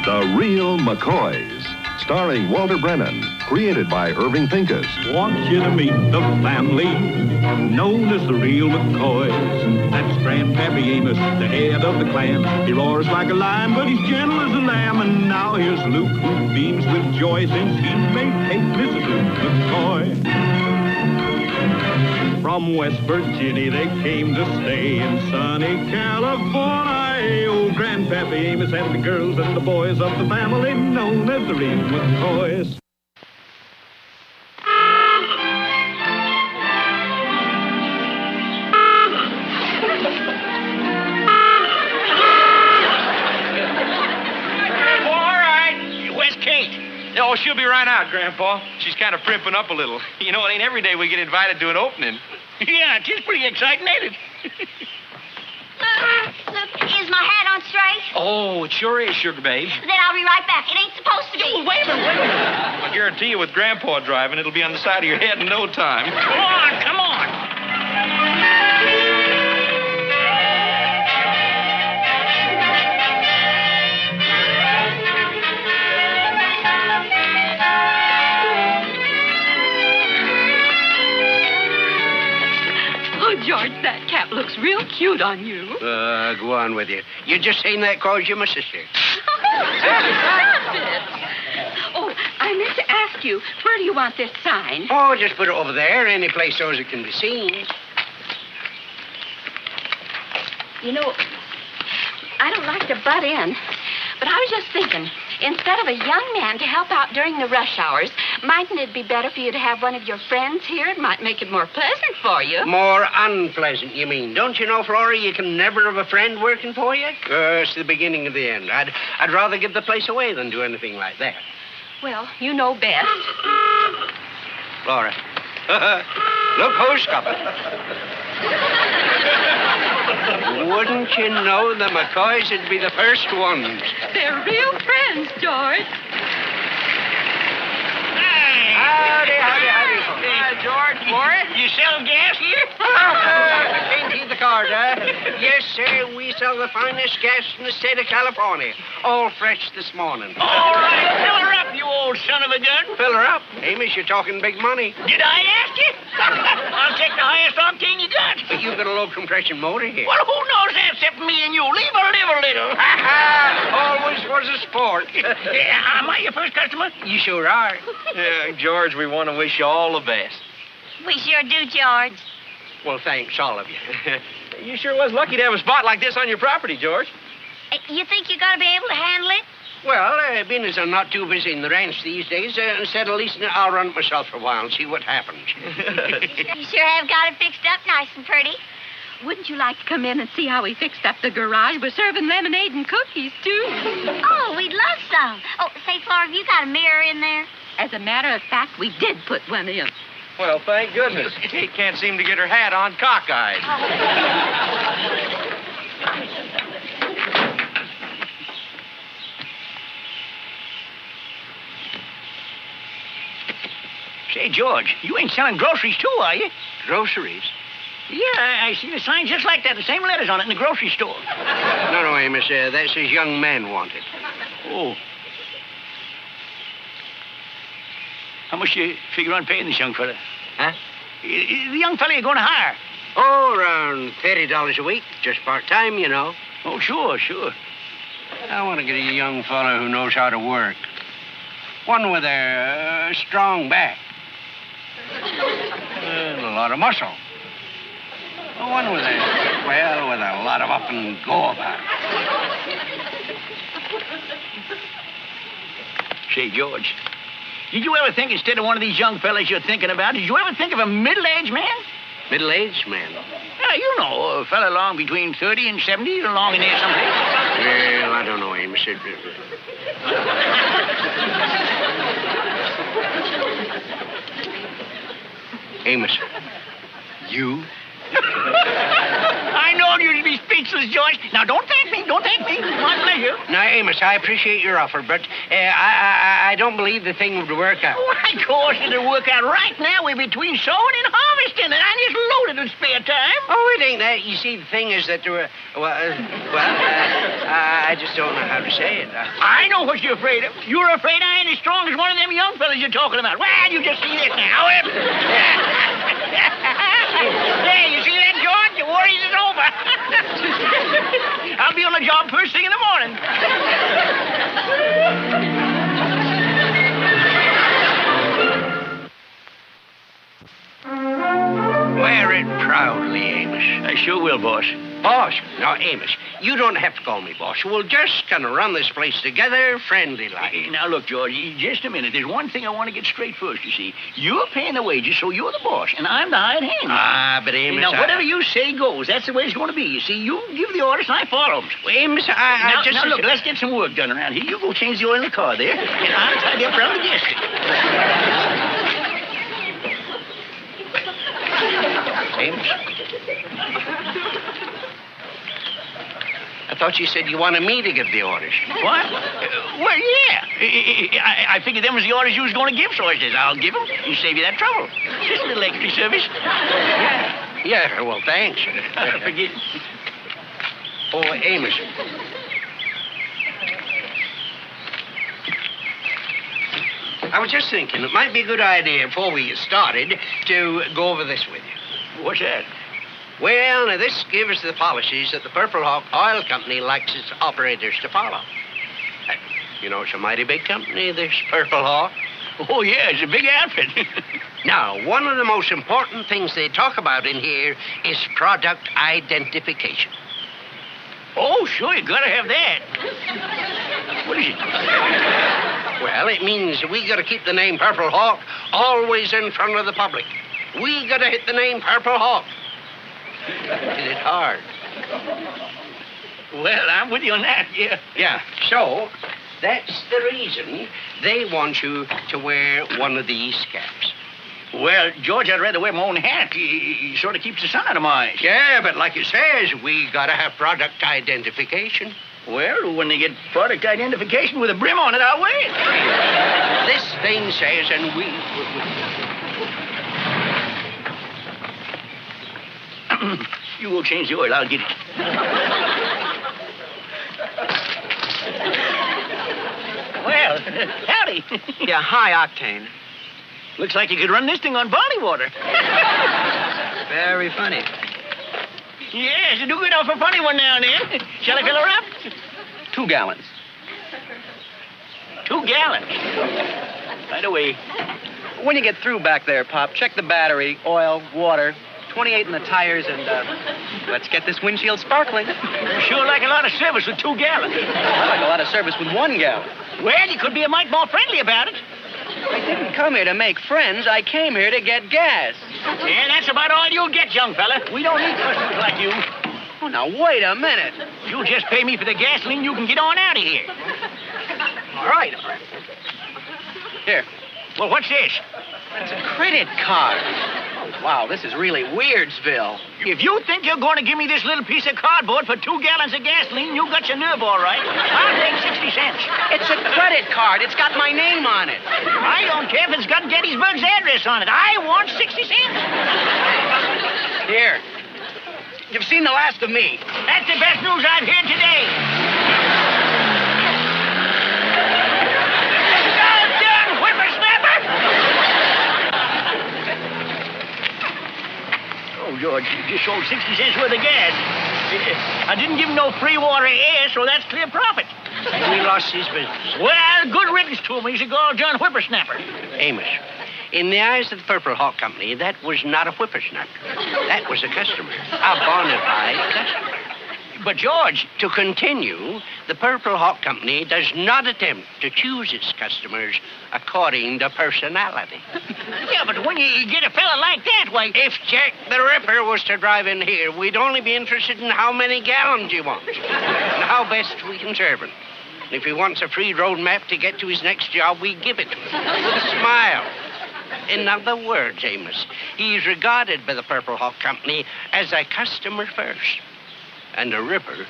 The Real McCoys, starring Walter Brennan, created by Irving Pincus. Want you to meet the family known as the Real McCoys. That's Grandpappy Amos, the head of the clan. He roars like a lion, but he's gentle as a lamb. And now here's Luke, who beams with joy since he's made Kate Mrs. Luke McCoy. From West Virginia they came to stay in sunny California. Oh, Grandpappy Amos and the girls and the boys of the family known as the Real McCoys. Oh, she'll be right out, Grandpa. She's kind of primping up a little. You know, it ain't every day we get invited to an opening. Yeah, it is pretty exciting, ain't it? Look, is my hat on straight? Oh, it sure is, sugar babe. Then I'll be right back. It ain't supposed to be. Oh, wait a minute. I guarantee you with Grandpa driving, it'll be on the side of your head in no time. Come on. George, that cap looks real cute on you. Go on with you. You just saying that 'cause you're my sister. Stop it. Oh, I meant to ask you, where do you want this sign? Oh, just put it over there, any place so as it can be seen. You know, I don't like to butt in, but I was just thinking, instead of a young man to help out during the rush hours, mightn't it be better for you to have one of your friends here? It might make it more pleasant for you. More unpleasant, you mean? Don't you know, Flora, you can never have a friend working for you? It's the beginning of the end. I'd rather give the place away than do anything like that. Well, you know best. Flora. Look who's coming. Wouldn't you know the McCoys would be the first ones? They're real friends, George. Howdy. Hi, George. Flora, you selling gas here? Can't see the card, Yes, sir, we sell the finest gas in the state of California. All fresh this morning. All right, fill her up, you old son of a gun. Fill her up. Amos, you're talking big money. Did I ask you? I'll take the highest octane you got. But you've got a low compression motor here. Well, who knows that except me and you? Leave her live a little. Always was a sport. Am I your first customer? You sure are. Yeah, George, we want to wish you all the best. We sure do, George. Well, thanks, all of you. You sure was lucky to have a spot like this on your property, George. You think you're going to be able to handle it? Well, being as I'm not too busy in the ranch these days, instead of leasing it, I'll run it myself for a while and see what happens. You sure have got it fixed up nice and pretty. Wouldn't you like to come in and see how we fixed up the garage? We're serving lemonade and cookies, too. Oh, we'd love some. Oh, say, Flora, have you got a mirror in there? As a matter of fact, we did put one in. Well, thank goodness. Kate can't seem to get her hat on cockeyed. Say, George, you ain't selling groceries, too, are you? Groceries? Yeah, I see the sign just like that. The same letters on it in the grocery store. No, Amos, that says young man wanted. Oh. How much do you figure on paying this young fella? Huh? The young fella you're going to hire. Oh, around $30 a week. Just part-time, you know. Oh, sure. I want to get a young fellow who knows how to work. One with a strong back. And a lot of muscle. One with a lot of up and go about. Say, George, did you ever think instead of one of these young fellas you're thinking about, did you ever think of a middle-aged man? Middle-aged man? Yeah, you know, a fella along between 30 and 70, along in there someplace. Well, I don't know, Amos. Amos, you? I know you'd be speechless, George. Now, don't thank me. My pleasure. you? Now, Amos, I appreciate your offer, but I don't believe the thing would work out. Why, of course it'll work out. Right now, we're between sowing and harvesting, and I'm just loaded with spare time. Oh, it ain't that. You see, the thing is that I just don't know how to say it. I know what you're afraid of. You're afraid I ain't as strong as one of them young fellas you're talking about. Well, you just see this now. There, you see that, George? Your worries is over. I'll be on the job first thing in the morning. Wear it proudly, Amos. I sure will, boss. Boss? No, Amos, you don't have to call me boss. We'll just kind of run this place together, friendly-like. Now, look, George, just a minute. There's one thing I want to get straight first, you see. You're paying the wages, so you're the boss, and I'm the hired hand. Ah, but Amos, Now, whatever you say goes. That's the way it's going to be. You see, you give the orders, and I follow them. Well, Amos, Now, look, let's get some work done around here. You go change the oil in the car there, and I'll tidy up around the guest. Amos? I thought you said you wanted me to give the orders. What? Well, yeah. I figured them was the orders you was going to give, so I said, I'll give them and save you that trouble. Just a little extra service. Yeah, well, thanks. Forget. Oh, Amos. I was just thinking it might be a good idea before we get started to go over this with you. What's that? Well, now, this gives the policies that the Purple Hawk Oil Company likes its operators to follow. You know, it's a mighty big company, this Purple Hawk. Oh, yeah, it's a big outfit. Now, one of the most important things they talk about in here is product identification. Oh, sure, you gotta have that. What is it? Well, it means we gotta keep the name Purple Hawk always in front of the public. We gotta hit the name Purple Hawk. Is it hard? Well, I'm with you on that, yeah. Yeah, so that's the reason they want you to wear one of these caps. Well, George, I'd rather wear my own hat. He sort of keeps the sun out of my eyes. Yeah, but like it says, we gotta have product identification. Well, when they get product identification with a brim on it, I'll wear it. This thing says, and we... You go change the oil. I'll get it. Well, howdy. Yeah, high octane. Looks like you could run this thing on barley water. Very funny. Yes, you do get off a funny one now and then. Shall I fill her up? 2 gallons. 2 gallons. Right away. When you get through back there, Pop, check the battery, oil, water, 28 in the tires, and let's get this windshield sparkling. Sure like a lot of service with 2 gallons. I like a lot of service with 1 gallon. Well, you could be a mite more friendly about it. I didn't come here to make friends. I came here to get gas. Yeah, that's about all you'll get, young fella. We don't need customers like you. Oh, now, wait a minute. You just pay me for the gasoline, you can get on out of here. All right. Here. Well, what's this? It's a credit card. Oh, wow, this is really Weirdsville. If you think you're going to give me this little piece of cardboard for 2 gallons of gasoline, you got your nerve all right. I'll take 60 cents. It's a credit card. It's got my name on it. I don't care if it's got Gettysburg's address on it. I want 60 cents. Here. You've seen the last of me. That's the best news I've heard today. Done, whippersnapper! Oh, George, you just sold 60 cents worth of gas. I didn't give him no free water or air, so that's clear profit. We lost his business. Well, good riddance to him. He's a gall-John whippersnapper. Amos, in the eyes of the Purple Hawk Company, that was not a whippersnapper. That was a customer. A bona fide customer. But, George... To continue, the Purple Hawk Company does not attempt to choose its customers according to personality. Yeah, but when you get a fella like that, why... If Jack the Ripper was to drive in here, we'd only be interested in how many gallons he wants and how best we can serve him. And if he wants a free road map to get to his next job, we give it to him with a smile. In other words, Amos, he's regarded by the Purple Hawk Company as a customer first and a ripper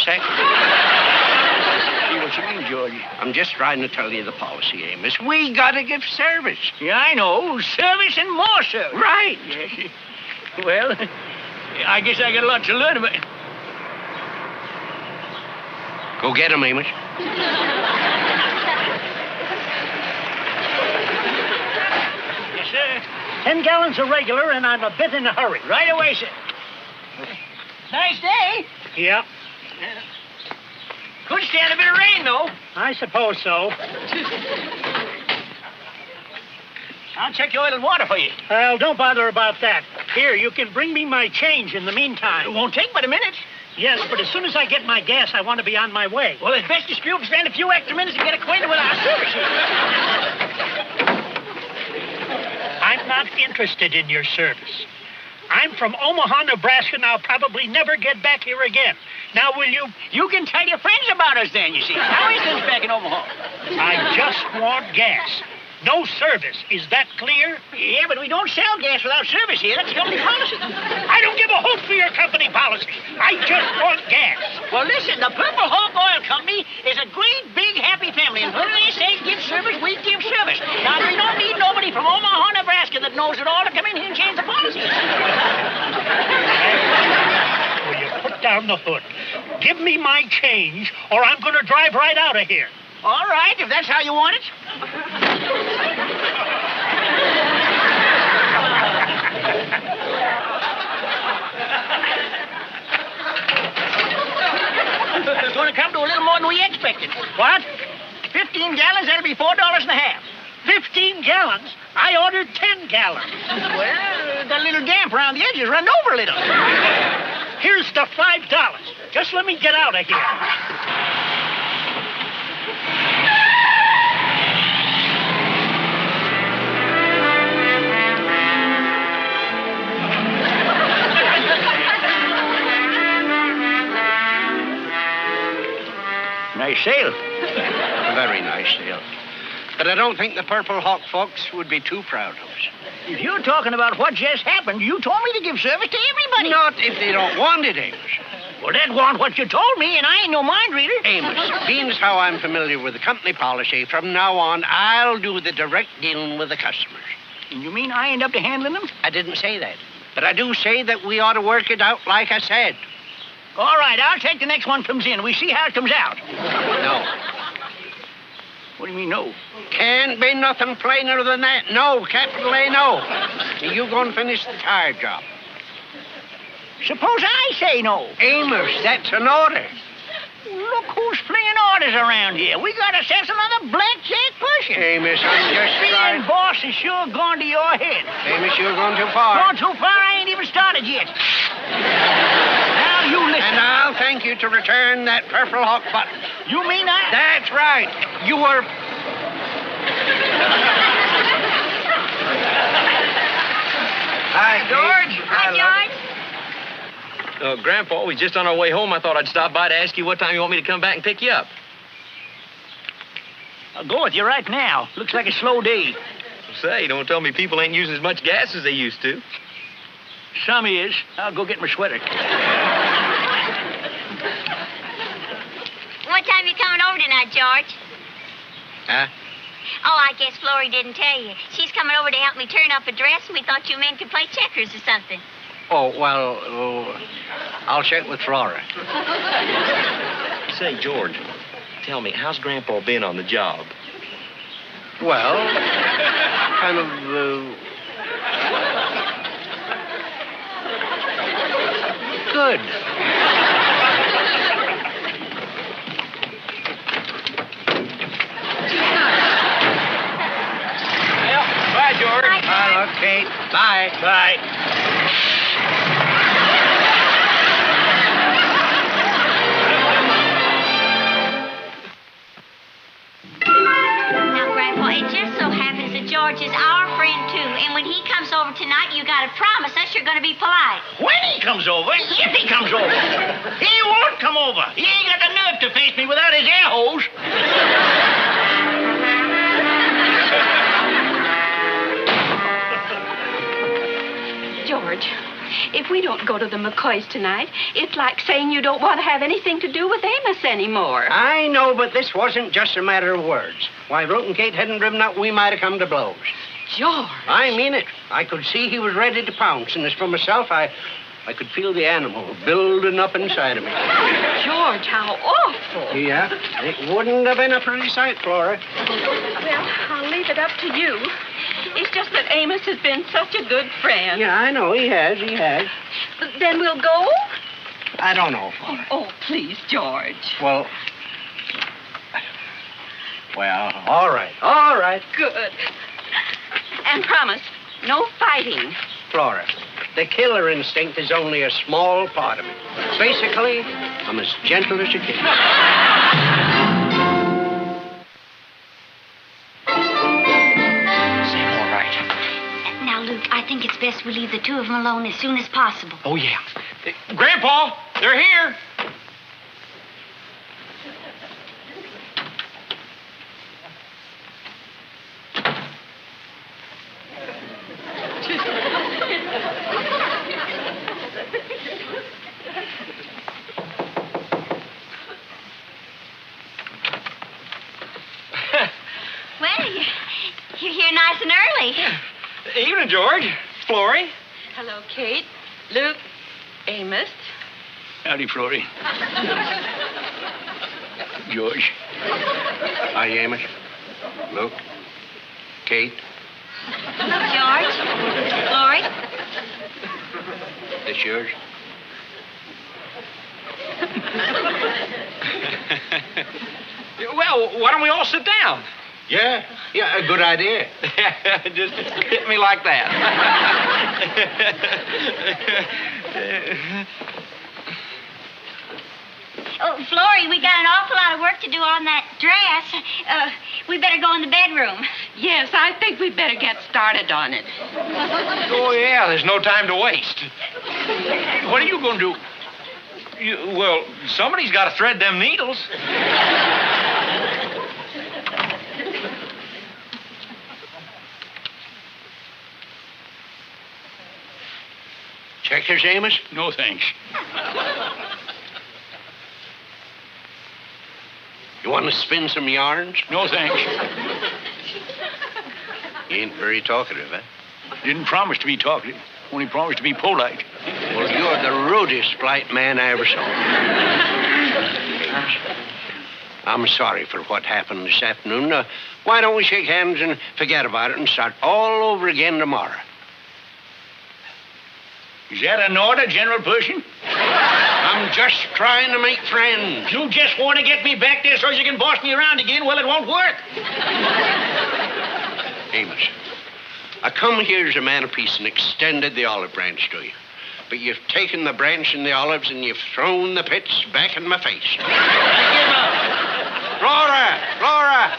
second. I'm just trying to tell you the policy, Amos. We gotta give service. Yeah, I know. Service and more service. Right. Yes. Well, I guess I got a lot to learn about it. Go get him, Amos. Yes, sir. 10 gallons of regular, and I'm a bit in a hurry. Right away, sir. Nice day. Yep, Could stand a bit of rain, though. I suppose so. I'll check your oil and water for you. Well, don't bother about that. Here, you can bring me my change in the It meantime. won't take but a minute. Yes, but as soon as I get my gas, I want to be on my way. Well, it's best to spend a few extra minutes to get acquainted with our service here. I'm not interested in your service. I'm from Omaha, Nebraska, and I'll probably never get back here again. Now, will you? You can tell your friends about us then, you see. How is things back in Omaha? I just want gas. No service. Is that clear? Yeah, but we don't sell gas without service here. That's company policy. I don't give a hoot for your company policy. I just want gas. Well, listen, the Purple Hawk Oil Company is a great, big, happy family. And when they say give service, we give service. Now, we don't need nobody from Omaha, Nebraska that knows it all to come in here and change the policy. Will you put down the hood? Give me my change, or I'm going to drive right out of here. All right, if that's how you want it. It's going to come to a little more than we expected. What? 15 gallons, that'll be $4.50. 15 gallons? I ordered 10 gallons. Well, got a little damp around the edges, run over a little. Here's the $5. Just let me get out of here. Nice sail. A very nice sale. But I don't think the Purple Hawk folks would be too proud of us. If you're talking about what just happened, you told me to give service to everybody. Not if they don't want it, Amos. Well, that wasn't what you told me, and I ain't no mind reader. Amos, being as how I'm familiar with the company policy, from now on, I'll do the direct dealing with the customers. You mean I end up to handling them? I didn't say that. But I do say that we ought to work it out like I said. All right, I'll take the next one comes in. We see how it comes out. No. What do you mean, no? Can't be nothing plainer than that. No, capital A, no. You go and finish the tire job. Suppose I say no. Amos, that's an order. Look who's flinging orders around here. We got ourselves another blackjack pusher. Amos, I'm just Being trying. boss is sure gone to your head. Amos, you're going too far. Gone too far, I ain't even started yet. Now you listen. And I'll thank you to return that Purple Hawk button. You mean I... That's right. You were... Hi, George. Hi, George. Grandpa, we just on our way home. I thought I'd stop by to ask you what time you want me to come back and pick you up. I'll go with you right now. Looks like a slow day. Say, don't tell me people ain't using as much gas as they used to. Some is. I'll go get my sweater. What time you coming over tonight, George? Huh? Oh, I guess Florrie didn't tell you. She's coming over to help me turn up a dress, and we thought you men could play checkers or something. Oh, well, I'll check with Flora. Say, George, tell me, how's Grandpa been on the job? Well, kind of, good. Well, bye, George. Okay, bye. Bye. Now, Grandpa, it just so happens that George is our friend, too. And when he comes over tonight, you got to promise us you're going to be polite. When he comes over, if he comes over. He won't come over. He ain't got the nerve to face me without his air hose. George, if we don't go to the McCoys tonight, it's like saying you don't want to have anything to do with Amos anymore. I know, but this wasn't just a matter of words. Why, if Ruth and Kate hadn't driven up, we might have come to blows. George. I mean it. I could see he was ready to pounce, and as for myself, I could feel the animal building up inside of me. George, how awful. Yeah, it wouldn't have been a pretty sight, Flora. Well, I'll leave it up to you. It's just that Amos has been such a good friend. Yeah, I know, he has. Then we'll go? I don't know, Flora. Oh, please, George. Well, all right. Good. And promise, no fighting. Flora, the killer instinct is only a small part of me. Basically, I'm as gentle as a kid. All right. Now, Luke, I think it's best we leave the two of them alone as soon as possible. Oh, yeah. Grandpa, they're here. Well, you're here nice and early. Evening, George. Florrie. Hello, Kate. Luke. Amos. Howdy, Flory. George. Hi, Amos. Luke. Kate. George. Florrie. This yours? Well, why don't we all sit down? Yeah, a good idea. Just hit me like that. Oh, Florrie, we got an awful lot of work to do on that dress. We better go in the bedroom. Yes, I think we'd better get started on it. Oh, yeah, there's no time to waste. What are you going to do? Well, somebody's got to thread them needles. Checkers, Amos? No, thanks. You want to spin some yarns? No, thanks. You ain't very talkative, eh? Didn't promise to be talkative. Only promised to be polite. Well, you're the rudest polite man I ever saw. I'm sorry for what happened this afternoon. Why don't we shake hands and forget about it and start all over again tomorrow? Is that an order, General Pershing? I'm just trying to make friends. You just want to get me back there so you can boss me around again? Well, it won't work. Amos, I come here as a man of peace and extended the olive branch to you. But you've taken the branch and the olives and you've thrown the pits back in my face. Flora!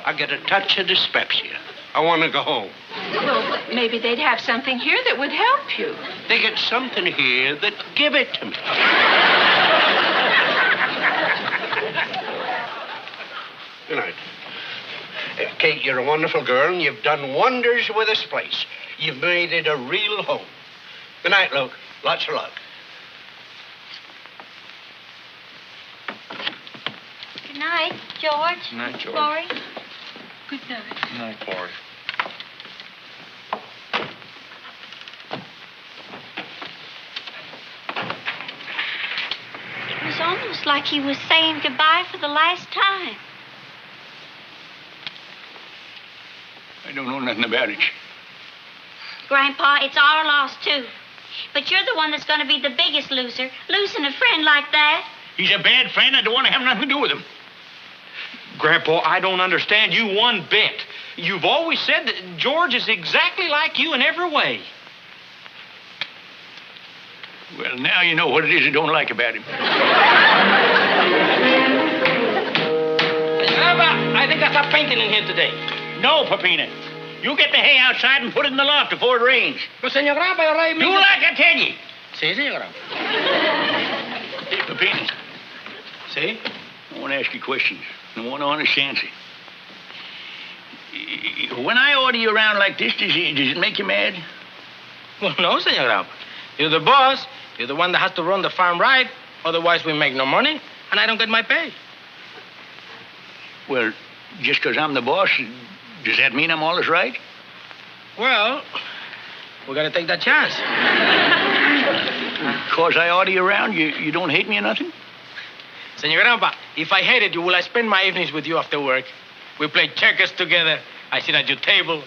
I get a touch of dyspepsia. I want to go home. Well, maybe they'd have something here that would help you. They get something here that give it to me. Good night. Kate, you're a wonderful girl, and you've done wonders with this place. You've made it a real home. Good night, Luke. Lots of luck. Good night, George. Good night, George. Florrie. Good night. Good night, Florrie. It was almost like he was saying goodbye for the last time. I don't know nothing about it. Grandpa, it's our loss, too. But you're the one that's going to be the biggest loser, losing a friend like that. He's a bad friend. I don't want to have nothing to do with him. Grandpa, I don't understand you one bit. You've always said that George is exactly like you in every way. Well, now you know what it is I don't like about him. I think I saw painting in here today. No, Peppina. You get the hay outside and put it in the loft before it rains. Pues, señor Grandpa, yo rey... Do like I tell you. Sí, señor Grandpa. Hey, Peppina. Sí? I want to ask you questions. I want an honest answer. When I order you around like this, does it make you mad? Well, no, Senor Grandpa. You're the boss. You're the one that has to run the farm right. Otherwise, we make no money, and I don't get my pay. Well, just because I'm the boss, does that mean I'm always right? Well, we got to take that chance. Because I order you around, you don't hate me or nothing? Senor Grandpa, if I hated you, will I spend my evenings with you after work? We play checkers together. I sit at your table.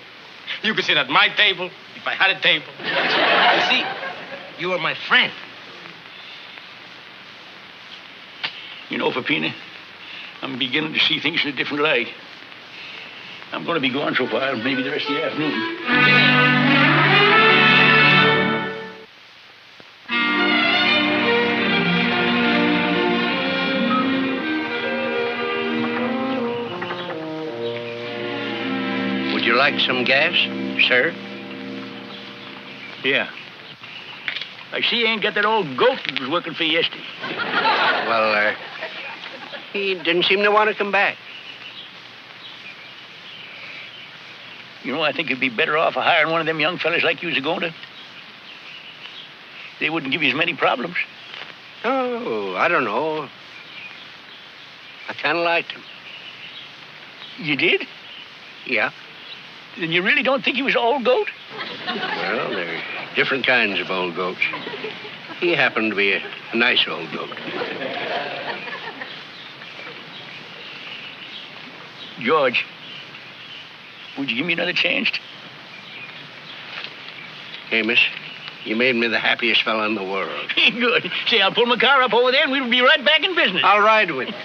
You can sit at my table if I had a table. You see, you are my friend. You know, Peppina, I'm beginning to see things in a different light. I'm going to be gone for a while, maybe the rest of the afternoon. Would you like some gas, sir? Yeah. I see you ain't got that old goat that was working for you yesterday. Well, he didn't seem to want to come back. You know, I think you'd be better off hiring one of them young fellas like you was going to. They wouldn't give you as many problems. Oh, I don't know. I kind of liked him. You did? Yeah. Then you really don't think he was an old goat? Well, there are different kinds of old goats. He happened to be a nice old goat. George, would you give me another chance? Amos, you made me the happiest fella in the world. Good. Say, I'll pull my car up over there and we'll be right back in business. I'll ride with you.